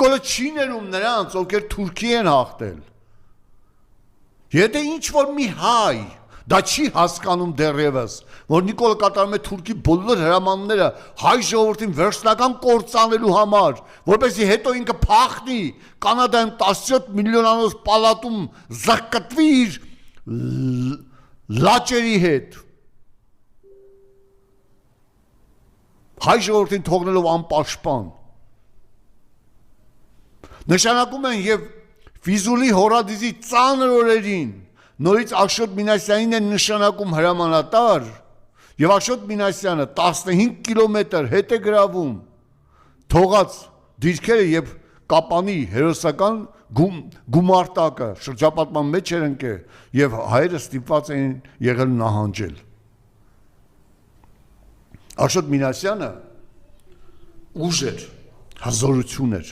Նիկոլը չի ներում նրանց, ովքեր Թուրքի են հաղթել։ Եթե ինչ-որ մի հայ դա չի հասկանում դեռևս, որ Նիկոլը կատարում է Թուրքի բոլոր հրամանները հայ ժողովրդին վերջնական կործանելու համար, որպեսզի հետո ինքը փախնի Կանադայում 17 միլիոնանոց պալատում զղկտվի իր լաճերի հետ, հայ ժողովրդին թողնելով անպաշտպան, նշանակում են եւ Ֆիզուլի հորադիզի ծանր օրերին նորից Աշոտ Մինասյանին են նշանակում հրամանատար եւ Աշոտ Մինասյանը 15 կիլոմետր հետ է գրավում թողած դիրքերը եւ Կապանի հերոսական գումարտակը շրջապատման մեջ էր ընկել եւ հայերը ստիպված էին եղել նահանջել։ Աշոտ Մինասյանը ուժ էր, հզորություն էր,